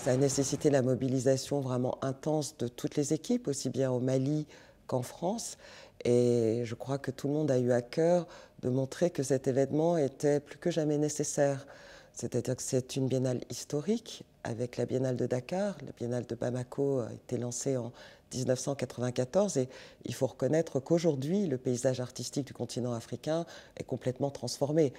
Ça a nécessité la mobilisation vraiment intense de toutes les équipes, aussi bien au Mali qu'en France. Et je crois que tout le monde a eu à cœur de montrer que cet événement était plus que jamais nécessaire. C'est-à-dire que c'est une biennale historique avec la biennale de Dakar. La biennale de Bamako a été lancée en 1994 et il faut reconnaître qu'aujourd'hui, le paysage artistique du continent africain est complètement transformé.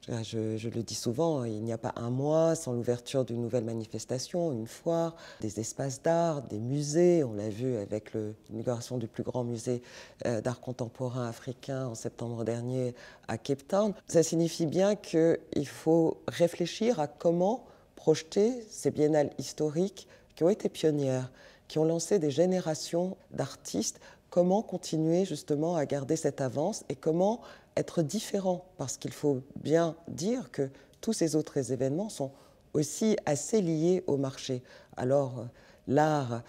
Je le dis souvent, il n'y a pas un mois sans l'ouverture d'une nouvelle manifestation, une foire, des espaces d'art, des musées. On l'a vu avec l'inauguration du plus grand musée d'art contemporain africain en septembre dernier à Cape Town. Ça signifie bien qu'il faut réfléchir à comment projeter ces biennales historiques qui ont été pionnières, qui ont lancé des générations d'artistes, comment continuer justement à garder cette avance et comment être différent, parce qu'il faut bien dire que tous ces autres événements sont aussi assez liés au marché. Alors, l'art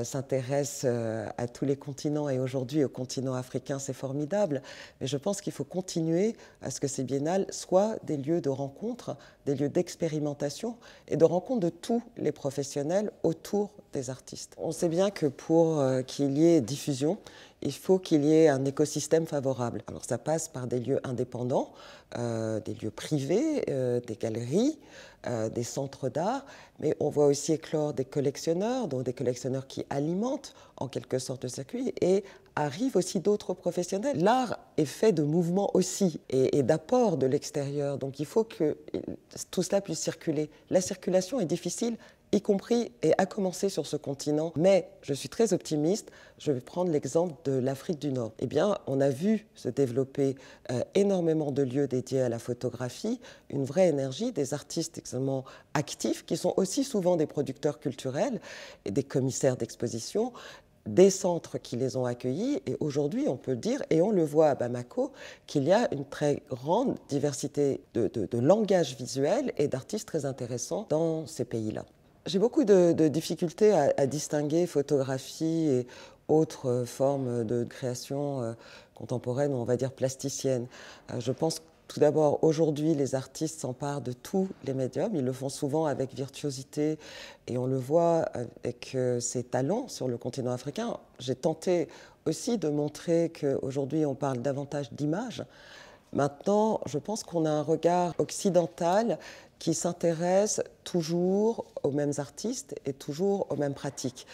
s'intéresse à tous les continents et aujourd'hui au continent africain, c'est formidable. Mais je pense qu'il faut continuer à ce que ces biennales soient des lieux de rencontre, des lieux d'expérimentation et de rencontre de tous les professionnels autour des artistes. On sait bien que pour qu'il y ait diffusion, il faut qu'il y ait un écosystème favorable. Alors ça passe par des lieux indépendants, des lieux privés, des galeries, des centres d'art, mais on voit aussi éclore des collectionneurs, donc des collectionneurs qui alimentent en quelque sorte le circuit et arrivent aussi d'autres professionnels. L'art est fait de mouvements aussi et d'apports de l'extérieur, donc il faut que tout cela puisse circuler. La circulation est difficile, y compris et à commencer sur ce continent. Mais je suis très optimiste. Je vais prendre l'exemple de l'Afrique du Nord. Eh bien, on a vu se développer énormément de lieux dédiés à la photographie, une vraie énergie, des artistes extrêmement actifs qui sont aussi souvent des producteurs culturels et des commissaires d'exposition, des centres qui les ont accueillis. Et aujourd'hui, on peut dire, et on le voit à Bamako, qu'il y a une très grande diversité de langages visuels et d'artistes très intéressants dans ces pays-là. J'ai beaucoup de difficultés à distinguer photographie et autres formes de création contemporaine, ou on va dire plasticienne. Je pense tout d'abord, aujourd'hui, les artistes s'emparent de tous les médiums. Ils le font souvent avec virtuosité et on le voit avec ces talents sur le continent africain. J'ai tenté aussi de montrer qu'aujourd'hui, on parle davantage d'images. Maintenant, je pense qu'on a un regard occidental qui s'intéresse toujours aux mêmes artistes et toujours aux mêmes pratiques.